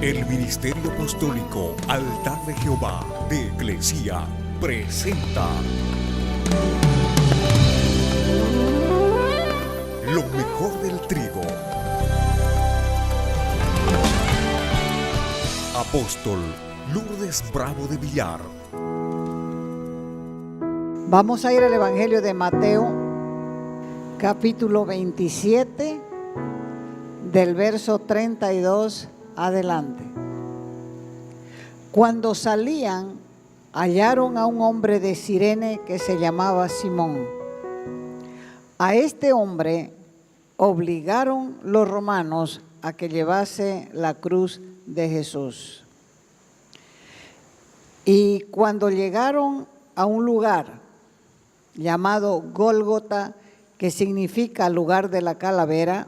El Ministerio Apostólico Altar de Jehová de Eclesia presenta lo mejor del trigo. Apóstol Lourdes Bravo de Villar. Vamos a ir al Evangelio de Mateo, capítulo 27, del verso 32 adelante. Cuando salían, hallaron a un hombre de Cirene que se llamaba Simón. A este hombre obligaron los romanos a que llevase la cruz de Jesús. Y cuando llegaron a un lugar llamado Gólgota, que significa lugar de la calavera,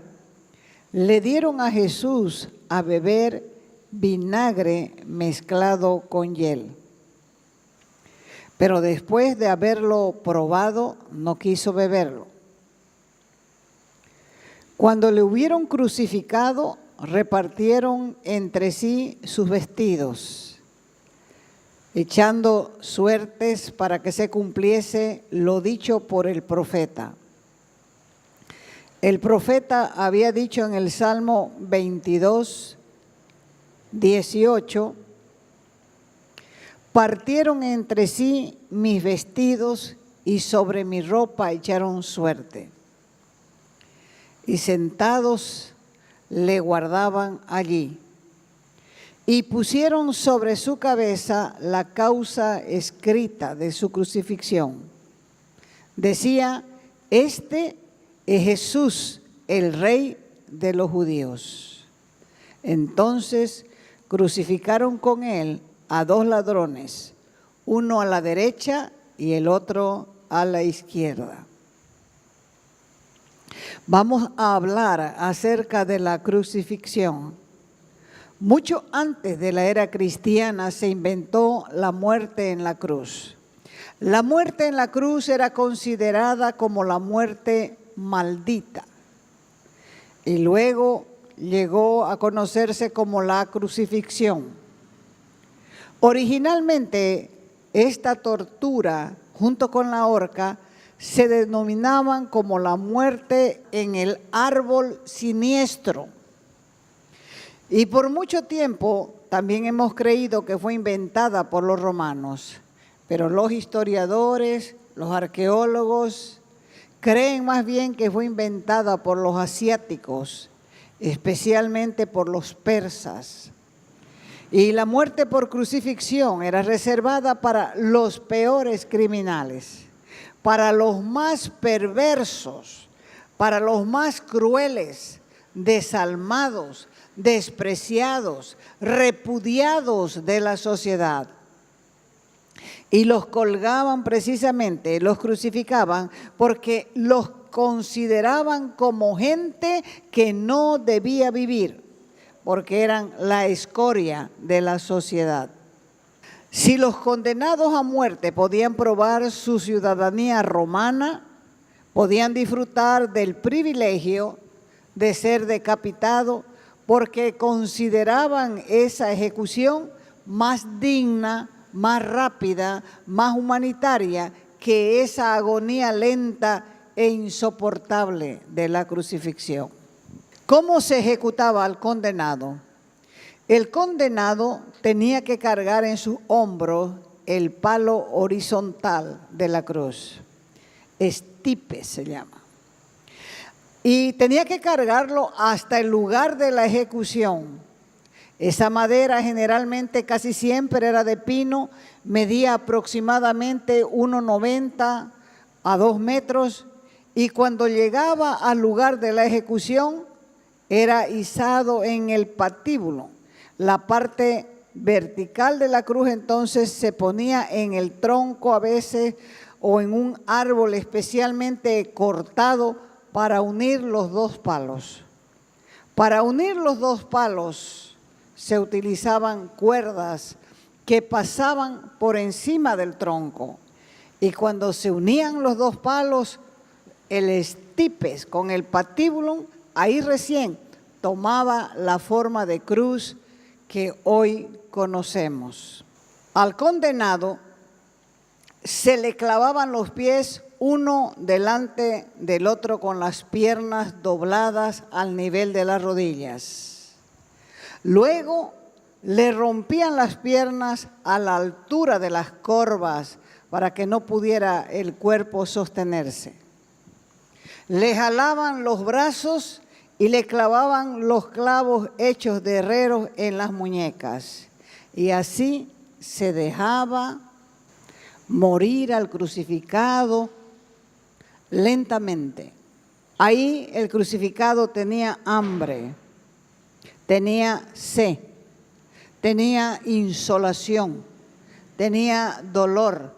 le dieron a Jesús a beber vinagre mezclado con hiel. Pero después de haberlo probado, no quiso beberlo. Cuando le hubieron crucificado, repartieron entre sí sus vestidos, echando suertes para que se cumpliese lo dicho por el profeta. El profeta había dicho en el Salmo 22, 18, partieron entre sí mis vestidos y sobre mi ropa echaron suerte. Y sentados le guardaban allí. Y pusieron sobre su cabeza la causa escrita de su crucifixión. Decía, este es Jesús, el Rey de los judíos. Entonces crucificaron con él a dos ladrones, uno a la derecha y el otro a la izquierda. Vamos a hablar acerca de la crucifixión. Mucho antes de la era cristiana se inventó la muerte en la cruz. La muerte en la cruz era considerada como la muerte maldita y luego llegó a conocerse como la crucifixión. Originalmente esta tortura junto con la horca se denominaban como la muerte en el árbol siniestro. Y por mucho tiempo también hemos creído que fue inventada por los romanos, pero los historiadores, los arqueólogos, creen más bien que fue inventada por los asiáticos, especialmente por los persas. Y la muerte por crucifixión era reservada para los peores criminales, para los más perversos, para los más crueles, desalmados, despreciados, repudiados de la sociedad. Y los colgaban precisamente, los crucificaban porque los consideraban como gente que no debía vivir, porque eran la escoria de la sociedad. Si los condenados a muerte podían probar su ciudadanía romana, podían disfrutar del privilegio de ser decapitado porque consideraban esa ejecución más digna, más rápida, más humanitaria que esa agonía lenta e insoportable de la crucifixión. ¿Cómo se ejecutaba al condenado? El condenado tenía que cargar en sus hombros el palo horizontal de la cruz, estipe se llama, y tenía que cargarlo hasta el lugar de la ejecución. Esa madera generalmente casi siempre era de pino, medía aproximadamente 1,90 a 2 metros y cuando llegaba al lugar de la ejecución era izado en el patíbulo. La parte vertical de la cruz entonces se ponía en el tronco a veces o en un árbol especialmente cortado para unir los dos palos. Para unir los dos palos se utilizaban cuerdas que pasaban por encima del tronco y cuando se unían los dos palos, el estipes con el patíbulo, ahí recién tomaba la forma de cruz que hoy conocemos. Al condenado se le clavaban los pies uno delante del otro con las piernas dobladas al nivel de las rodillas. Luego le rompían las piernas a la altura de las corvas para que no pudiera el cuerpo sostenerse. Le jalaban los brazos y le clavaban los clavos hechos de herreros en las muñecas. Y así se dejaba morir al crucificado lentamente. Ahí el crucificado tenía hambre, tenía sed, tenía insolación, tenía dolor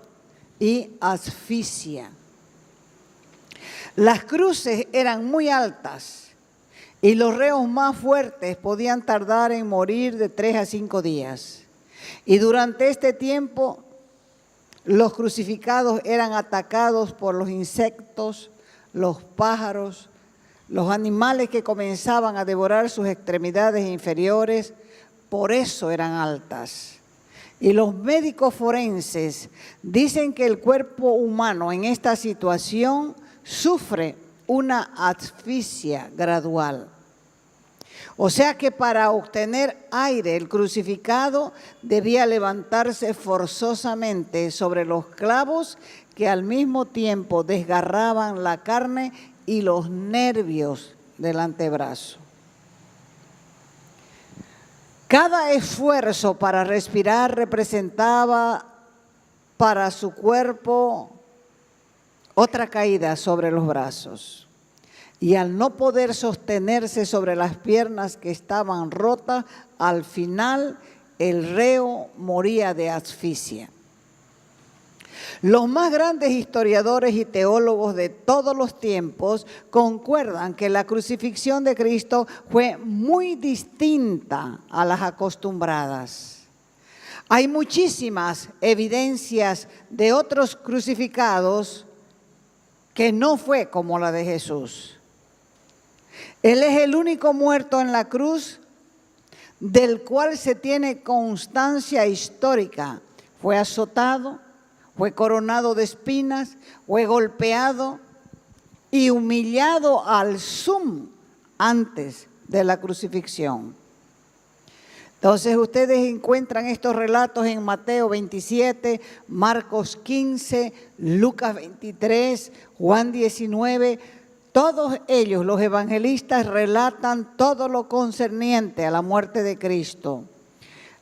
y asfixia. Las cruces eran muy altas y los reos más fuertes podían tardar en morir de 3 a 5 días. Y durante este tiempo los crucificados eran atacados por los insectos, los pájaros, los animales que comenzaban a devorar sus extremidades inferiores, por eso eran altas. Y los médicos forenses dicen que el cuerpo humano en esta situación sufre una asfixia gradual. O sea que para obtener aire, el crucificado debía levantarse forzosamente sobre los clavos que al mismo tiempo desgarraban la carne y los nervios del antebrazo. Cada esfuerzo para respirar representaba para su cuerpo otra caída sobre los brazos. Y al no poder sostenerse sobre las piernas que estaban rotas, al final el reo moría de asfixia. Los más grandes historiadores y teólogos de todos los tiempos concuerdan que la crucifixión de Cristo fue muy distinta a las acostumbradas. Hay muchísimas evidencias de otros crucificados que no fue como la de Jesús. Él es el único muerto en la cruz del cual se tiene constancia histórica. Fue azotado, fue coronado de espinas, fue golpeado y humillado al sum antes de la crucifixión. Entonces ustedes encuentran estos relatos en Mateo 27, Marcos 15, Lucas 23, Juan 19. Todos ellos, los evangelistas, relatan todo lo concerniente a la muerte de Cristo.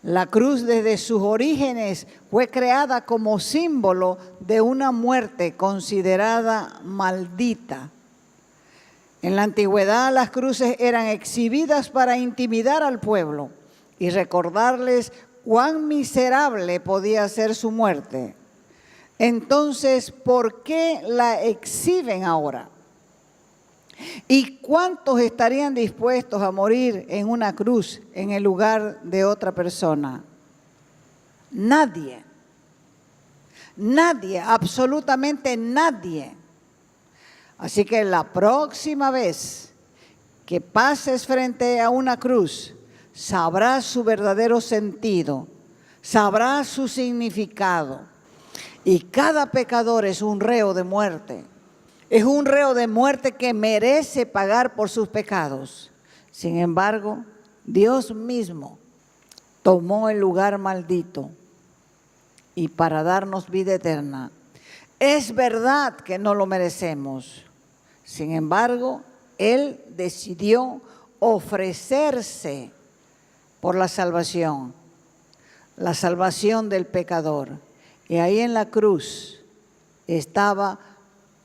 La cruz desde sus orígenes fue creada como símbolo de una muerte considerada maldita. En la antigüedad las cruces eran exhibidas para intimidar al pueblo y recordarles cuán miserable podía ser su muerte. Entonces, ¿por qué la exhiben ahora? ¿Y cuántos estarían dispuestos a morir en una cruz en el lugar de otra persona? Nadie. Nadie, absolutamente nadie. Así que la próxima vez que pases frente a una cruz, sabrás su verdadero sentido, sabrás su significado. Y cada pecador es un reo de muerte. Es un reo de muerte que merece pagar por sus pecados. Sin embargo, Dios mismo tomó el lugar maldito y para darnos vida eterna. Es verdad que no lo merecemos. Sin embargo, Él decidió ofrecerse por la salvación del pecador. Y ahí en la cruz estaba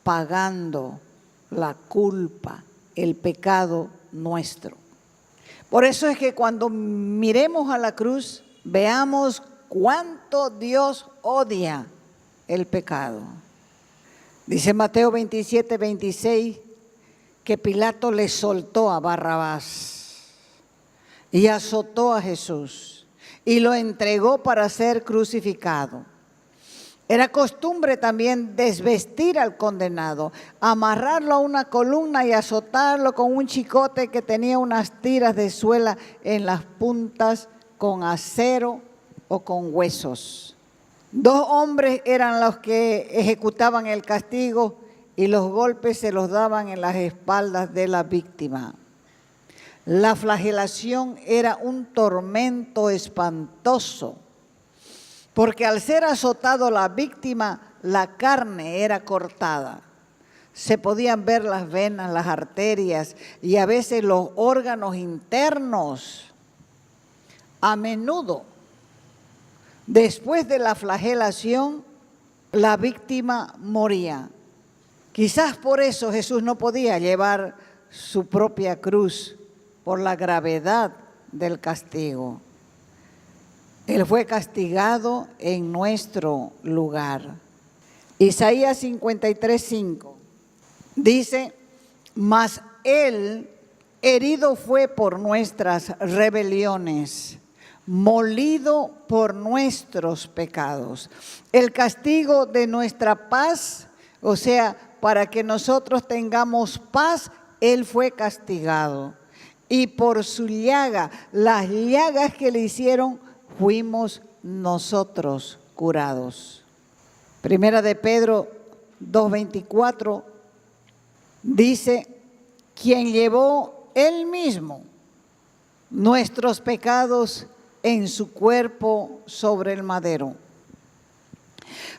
pagando la culpa, el pecado nuestro. Por eso es que cuando miremos a la cruz, veamos cuánto Dios odia el pecado. Dice Mateo 27, 26, que Pilato le soltó a Barrabás y azotó a Jesús y lo entregó para ser crucificado. Era costumbre también desvestir al condenado, amarrarlo a una columna y azotarlo con un chicote que tenía unas tiras de suela en las puntas con acero o con huesos. 2 hombres eran los que ejecutaban el castigo y los golpes se los daban en las espaldas de la víctima. La flagelación era un tormento espantoso, porque al ser azotado la víctima, la carne era cortada. Se podían ver las venas, las arterias y a veces los órganos internos. A menudo, después de la flagelación, la víctima moría. Quizás por eso Jesús no podía llevar su propia cruz, por la gravedad del castigo. Él fue castigado en nuestro lugar. Isaías 53:5 dice: mas Él herido fue por nuestras rebeliones, molido por nuestros pecados. El castigo de nuestra paz, o sea, para que nosotros tengamos paz, Él fue castigado. Y por su llaga, las llagas que le hicieron, fuimos nosotros curados. Primera de Pedro 2:24 dice: quien llevó Él mismo nuestros pecados en su cuerpo sobre el madero,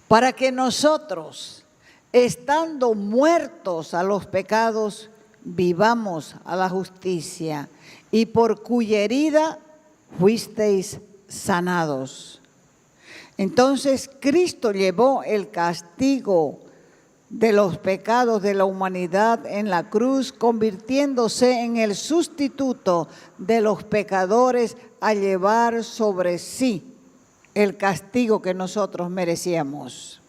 para que nosotros, estando muertos a los pecados, vivamos a la justicia, y por cuya herida fuisteis sanados. Entonces Cristo llevó el castigo de los pecados de la humanidad en la cruz, convirtiéndose en el sustituto de los pecadores a llevar sobre sí el castigo que nosotros merecíamos.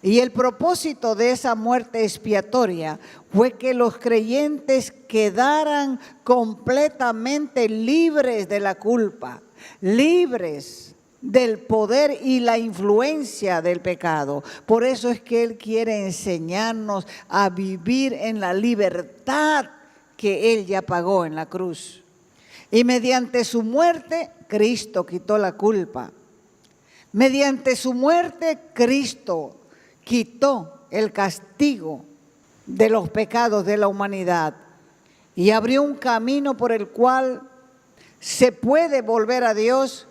Y el propósito de esa muerte expiatoria fue que los creyentes quedaran completamente libres de la culpa, libres del poder y la influencia del pecado. Por eso es que Él quiere enseñarnos a vivir en la libertad que Él ya pagó en la cruz. Y mediante su muerte, Cristo quitó la culpa. Mediante su muerte, Cristo quitó el castigo de los pecados de la humanidad y abrió un camino por el cual se puede volver a Dios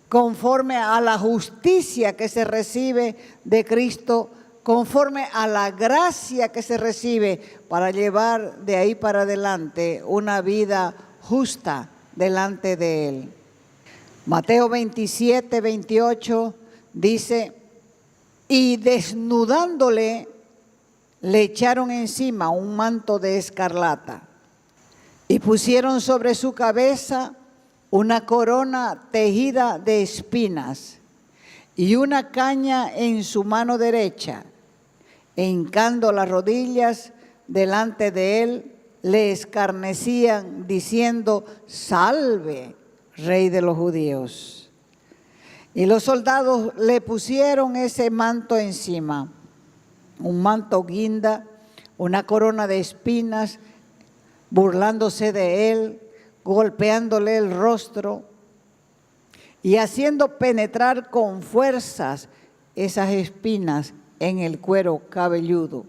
conforme a la justicia que se recibe de Cristo, conforme a la gracia que se recibe para llevar de ahí para adelante una vida justa delante de Él. Mateo 27:28 dice: y desnudándole, le echaron encima un manto de escarlata y pusieron sobre su cabeza una corona tejida de espinas y una caña en su mano derecha. E hincando las rodillas delante de él, le escarnecían diciendo: salve, Rey de los judíos. Y los soldados le pusieron ese manto encima, un manto guinda, una corona de espinas, burlándose de él, golpeándole el rostro y haciendo penetrar con fuerzas esas espinas en el cuero cabelludo.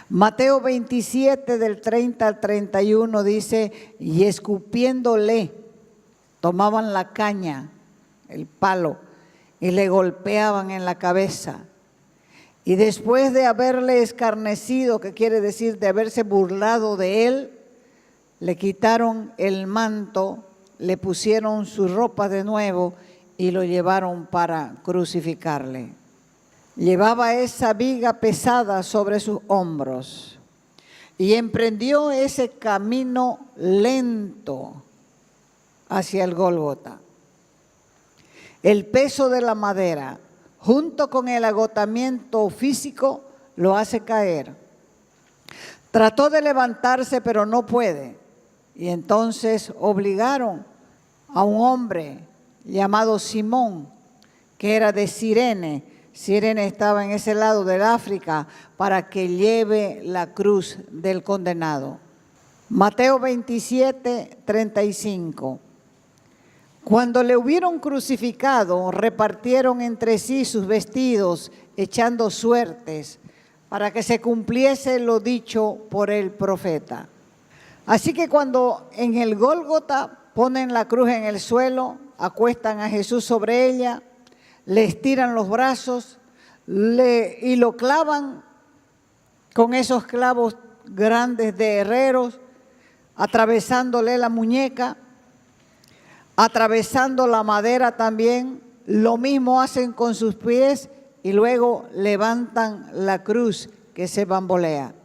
Mateo 27, del 30 al 31 dice: y escupiéndole, tomaban la caña, el palo, y le golpeaban en la cabeza. Y después de haberle escarnecido, que quiere decir de haberse burlado de él, le quitaron el manto, le pusieron su ropa de nuevo y lo llevaron para crucificarle. Llevaba esa viga pesada sobre sus hombros y emprendió ese camino lento hacia el Gólgota. El peso de la madera, junto con el agotamiento físico, lo hace caer. Trató de levantarse, pero no puede. Y entonces obligaron a un hombre llamado Simón, que era de Cirene. Cirene estaba en ese lado del África, para que lleve la cruz del condenado. Mateo 27, 35. Cuando le hubieron crucificado, repartieron entre sí sus vestidos, echando suertes, para que se cumpliese lo dicho por el profeta. Así que cuando en el Gólgota ponen la cruz en el suelo, acuestan a Jesús sobre ella, le estiran los brazos y lo clavan con esos clavos grandes de herreros, atravesándole la muñeca, atravesando la madera también. Lo mismo hacen con sus pies y luego levantan la cruz que se bambolea.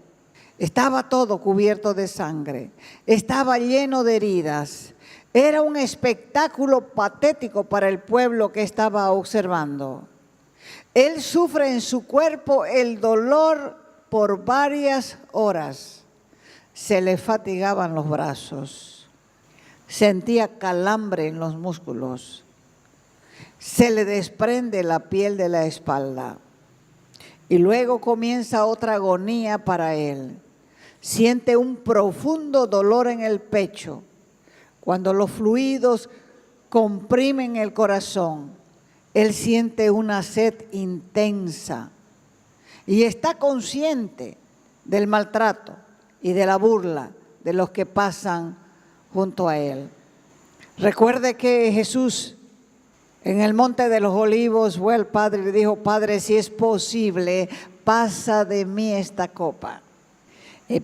Estaba todo cubierto de sangre, estaba lleno de heridas. Era un espectáculo patético para el pueblo que estaba observando. Él sufre en su cuerpo el dolor por varias horas. Se le fatigaban los brazos, sentía calambre en los músculos, se le desprende la piel de la espalda y luego comienza otra agonía para él. Siente un profundo dolor en el pecho cuando los fluidos comprimen el corazón. Él siente una sed intensa y está consciente del maltrato y de la burla de los que pasan junto a él. Recuerde que Jesús en el Monte de los Olivos fue al Padre y le dijo: Padre, si es posible, pasa de mí esta copa.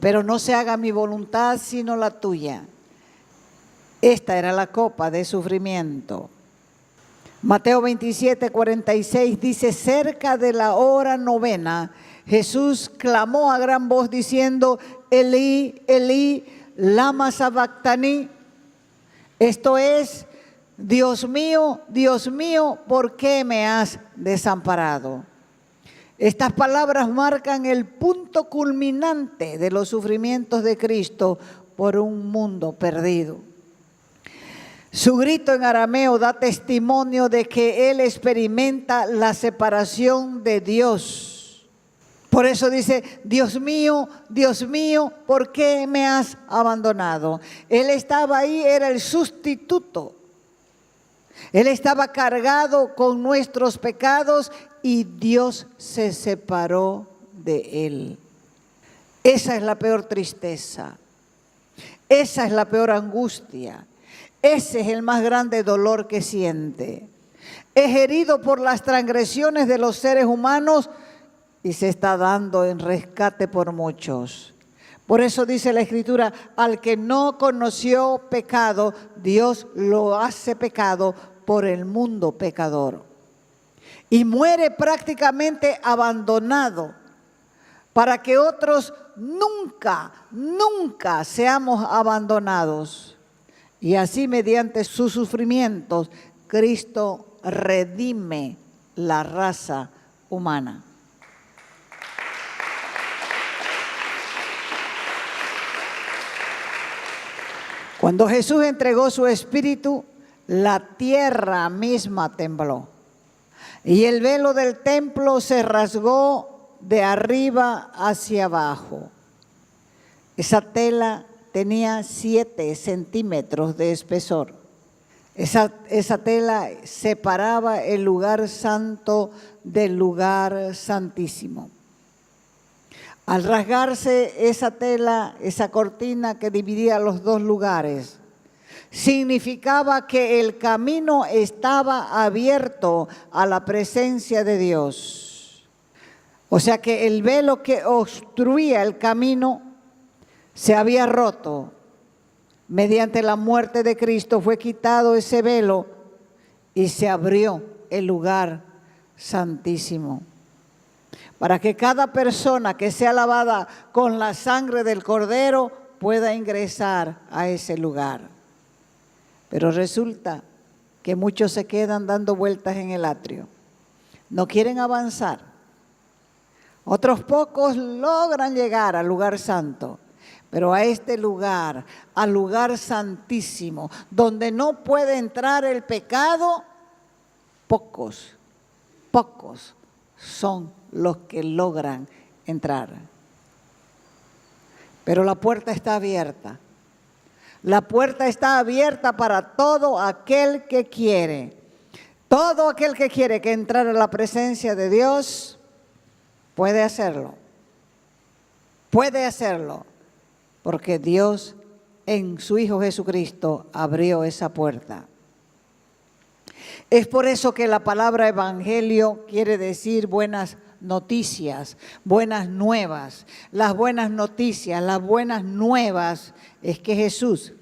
Pero no se haga mi voluntad sino la tuya. Esta era la copa de sufrimiento. Mateo 27:46 dice: cerca de la hora novena, Jesús clamó a gran voz diciendo: Elí, Elí, lama sabactani. Esto es: Dios mío, ¿por qué me has desamparado? Estas palabras marcan el punto culminante de los sufrimientos de Cristo por un mundo perdido. Su grito en arameo da testimonio de que Él experimenta la separación de Dios. Por eso dice: Dios mío, ¿por qué me has abandonado? Él estaba ahí, era el sustituto. Él estaba cargado con nuestros pecados y Dios se separó de él. Esa es la peor tristeza. Esa es la peor angustia. Ese es el más grande dolor que siente. Es herido por las transgresiones de los seres humanos y se está dando en rescate por muchos. Por eso dice la Escritura: al que no conoció pecado, Dios lo hace pecado por el mundo pecador. Y muere prácticamente abandonado para que otros nunca seamos abandonados. Y así, mediante sus sufrimientos, Cristo redime la raza humana. Cuando Jesús entregó su espíritu, la tierra misma tembló y el velo del templo se rasgó de arriba hacia abajo. Esa tela tenía 7 centímetros de espesor. Esa tela separaba el lugar santo del lugar santísimo. Al rasgarse esa tela, esa cortina que dividía los dos lugares, significaba que el camino estaba abierto a la presencia de Dios. O sea que el velo que obstruía el camino se había roto. Mediante la muerte de Cristo fue quitado ese velo y se abrió el lugar santísimo, para que cada persona que sea lavada con la sangre del Cordero pueda ingresar a ese lugar. Pero resulta que muchos se quedan dando vueltas en el atrio, no quieren avanzar. Otros pocos logran llegar al lugar santo, pero a este lugar, al lugar santísimo, donde no puede entrar el pecado, pocos son los que logran entrar. Pero la puerta está abierta. La puerta está abierta para todo aquel que quiere. Todo aquel que quiere que entrar a la presencia de Dios puede hacerlo. Puede hacerlo. Porque Dios en su Hijo Jesucristo abrió esa puerta. Es por eso que la palabra evangelio quiere decir buenas noticias, buenas nuevas. Las buenas noticias, las buenas nuevas es que Jesús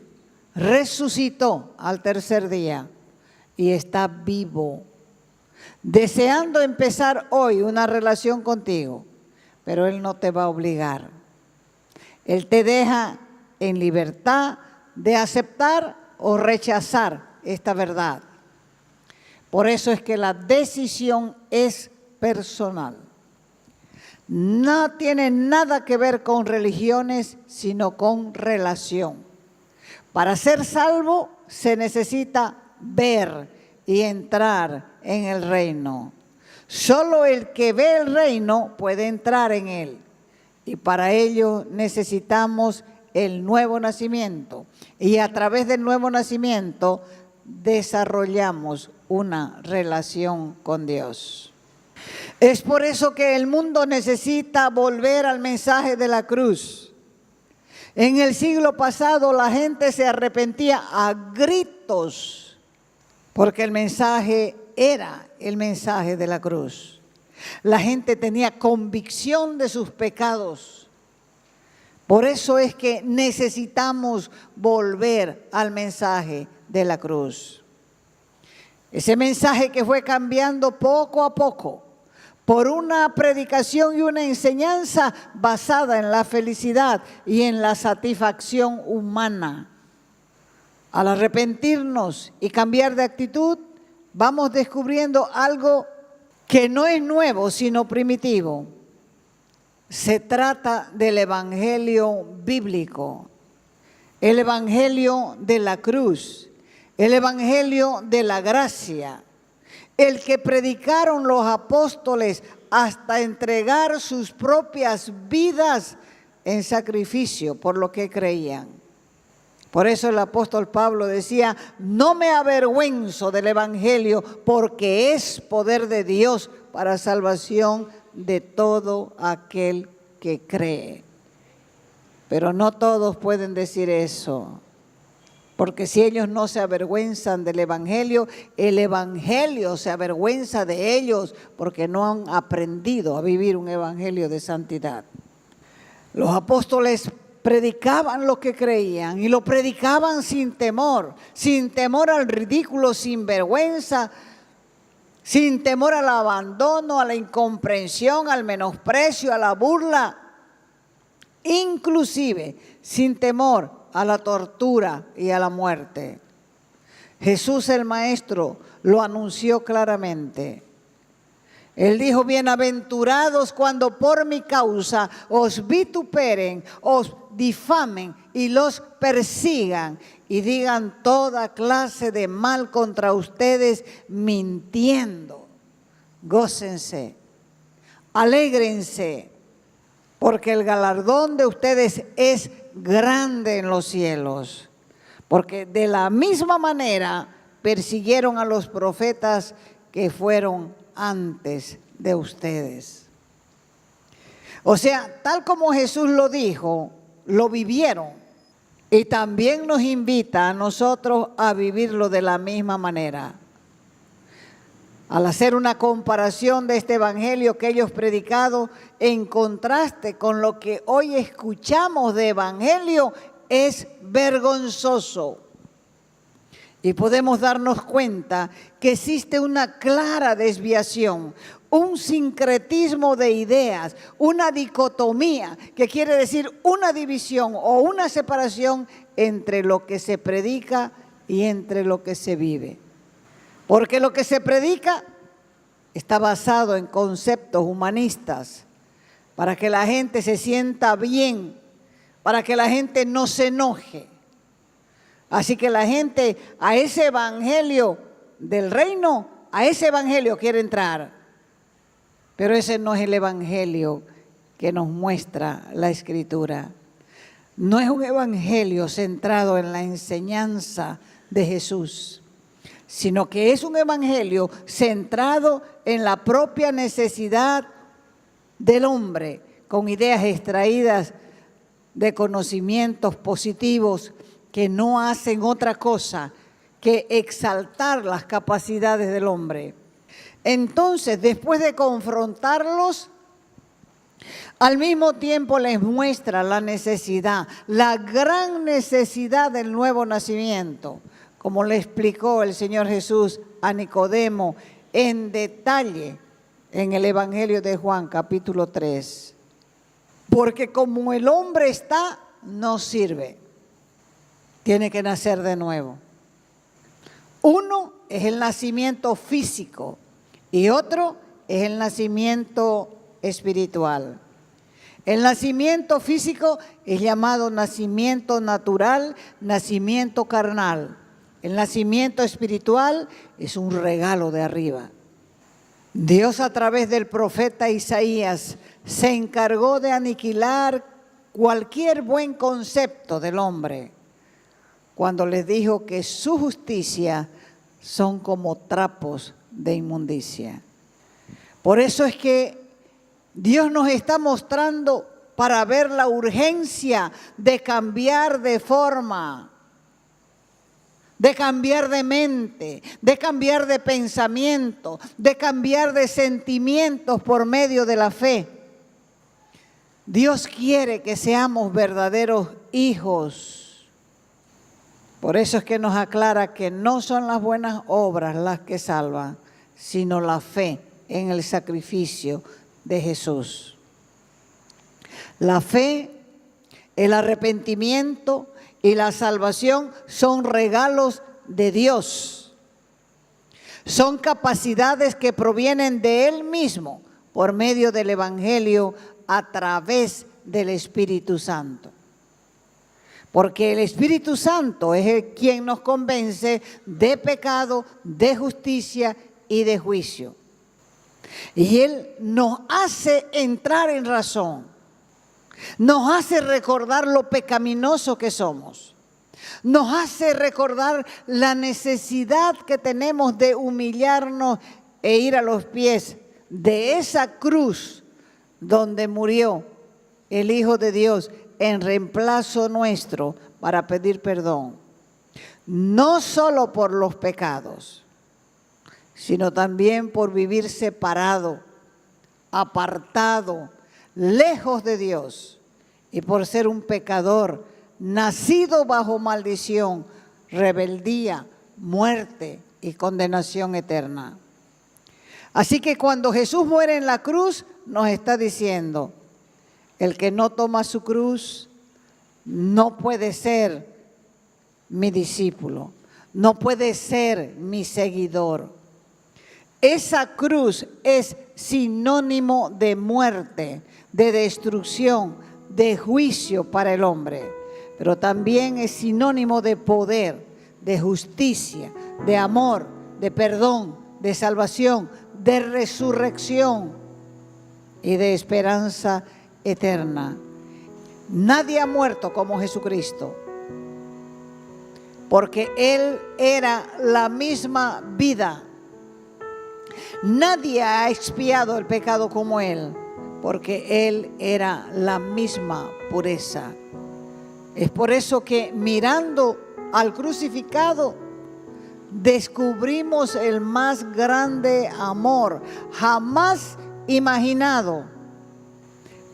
resucitó al tercer día y está vivo, deseando empezar hoy una relación contigo, pero Él no te va a obligar. Él te deja en libertad de aceptar o rechazar esta verdad. Por eso es que la decisión es personal. No tiene nada que ver con religiones, sino con relación. Para ser salvo se necesita ver y entrar en el reino. Solo el que ve el reino puede entrar en él. Y para ello necesitamos el nuevo nacimiento. Y a través del nuevo nacimiento desarrollamos una relación con Dios. Es por eso que el mundo necesita volver al mensaje de la cruz. En el siglo pasado la gente se arrepentía a gritos porque el mensaje era el mensaje de la cruz. La gente tenía convicción de sus pecados. Por eso es que necesitamos volver al mensaje de la cruz. Ese mensaje que fue cambiando poco a poco por una predicación y una enseñanza basada en la felicidad y en la satisfacción humana. Al arrepentirnos y cambiar de actitud, vamos descubriendo algo que no es nuevo, sino primitivo. Se trata del evangelio bíblico, el evangelio de la cruz, el evangelio de la gracia, el que predicaron los apóstoles hasta entregar sus propias vidas en sacrificio por lo que creían. Por eso el apóstol Pablo decía, no me avergüenzo del evangelio porque es poder de Dios para salvación de todo aquel que cree. Pero no todos pueden decir eso, porque si ellos no se avergüenzan del evangelio, el evangelio se avergüenza de ellos porque no han aprendido a vivir un evangelio de santidad. Los apóstoles predicaban lo que creían y lo predicaban sin temor al ridículo, sin vergüenza, sin temor al abandono, a la incomprensión, al menosprecio, a la burla, inclusive sin temor a la tortura y a la muerte. Jesús el Maestro lo anunció claramente. Él dijo, bienaventurados cuando por mi causa os vituperen, os difamen y los persigan y digan toda clase de mal contra ustedes mintiendo. Gócense, alégrense, porque el galardón de ustedes es grande en los cielos. Porque de la misma manera persiguieron a los profetas que fueron antes de ustedes. O sea, tal como Jesús lo dijo, lo vivieron. Y también nos invita a nosotros a vivirlo de la misma manera. Al hacer una comparación de este evangelio que ellos predicado en contraste con lo que hoy escuchamos de evangelio, es vergonzoso. Y podemos darnos cuenta que existe una clara desviación, un sincretismo de ideas, una dicotomía, que quiere decir una división o una separación entre lo que se predica y entre lo que se vive. Porque lo que se predica está basado en conceptos humanistas, para que la gente se sienta bien, para que la gente no se enoje. Así que la gente a ese evangelio del reino, a ese evangelio quiere entrar. Pero ese no es el evangelio que nos muestra la Escritura. no es un evangelio centrado en la enseñanza de Jesús, sino que es un evangelio centrado en la propia necesidad del hombre, con ideas extraídas de conocimientos positivos que no hacen otra cosa que exaltar las capacidades del hombre. Entonces, después de confrontarlos, al mismo tiempo les muestra la necesidad, la gran necesidad del nuevo nacimiento, como le explicó el Señor Jesús a Nicodemo en detalle en el Evangelio de Juan, capítulo 3. Porque como el hombre está, no sirve. Tiene que nacer de nuevo. Uno es el nacimiento físico y otro es el nacimiento espiritual. El nacimiento físico es llamado nacimiento natural, nacimiento carnal. El nacimiento espiritual es un regalo de arriba. Dios, a través del profeta Isaías, se encargó de aniquilar cualquier buen concepto del hombre cuando les dijo que su justicia son como trapos de inmundicia. Por eso es que Dios nos está mostrando para ver la urgencia de cambiar de forma, de cambiar de mente, de cambiar de pensamiento, de cambiar de sentimientos por medio de la fe. Dios quiere que seamos verdaderos hijos. Por eso es que nos aclara que no son las buenas obras las que salvan, sino la fe en el sacrificio de Jesús. La fe, el arrepentimiento y la salvación son regalos de Dios. Son capacidades que provienen de Él mismo por medio del Evangelio a través del Espíritu Santo. Porque el Espíritu Santo es quien nos convence de pecado, de justicia y de juicio. Y Él nos hace entrar en razón, nos hace recordar lo pecaminoso que somos, nos hace recordar la necesidad que tenemos de humillarnos e ir a los pies de esa cruz donde murió el Hijo de Dios en reemplazo nuestro para pedir perdón, no solo por los pecados, sino también por vivir separado, apartado, lejos de Dios, y por ser un pecador, nacido bajo maldición, rebeldía, muerte y condenación eterna. Así que cuando Jesús muere en la cruz, nos está diciendo, el que no toma su cruz no puede ser mi discípulo, no puede ser mi seguidor. Esa cruz es sinónimo de muerte, de destrucción, de juicio para el hombre, pero también es sinónimo de poder, de justicia, de amor, de perdón, de salvación, de resurrección y de esperanza eterna. Nadie ha muerto como Jesucristo, porque Él era la misma vida. Nadie ha expiado el pecado como Él, porque Él era la misma pureza. Es por eso que mirando al crucificado, descubrimos el más grande amor jamás imaginado,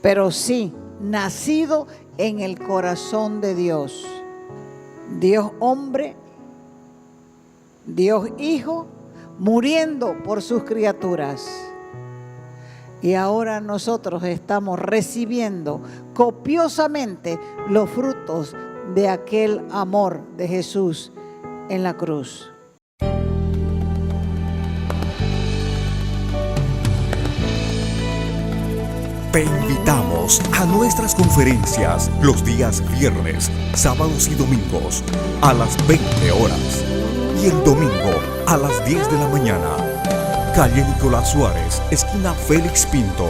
pero sí nacido en el corazón de Dios. Dios hombre, Dios hijo, muriendo por sus criaturas. Y ahora nosotros estamos recibiendo copiosamente los frutos de aquel amor de Jesús en la cruz. Te invitamos a nuestras conferencias los días viernes, sábados y domingos a las 20 horas y el domingo a las 10 de la mañana. Calle Nicolás Suárez, esquina Félix Pinto.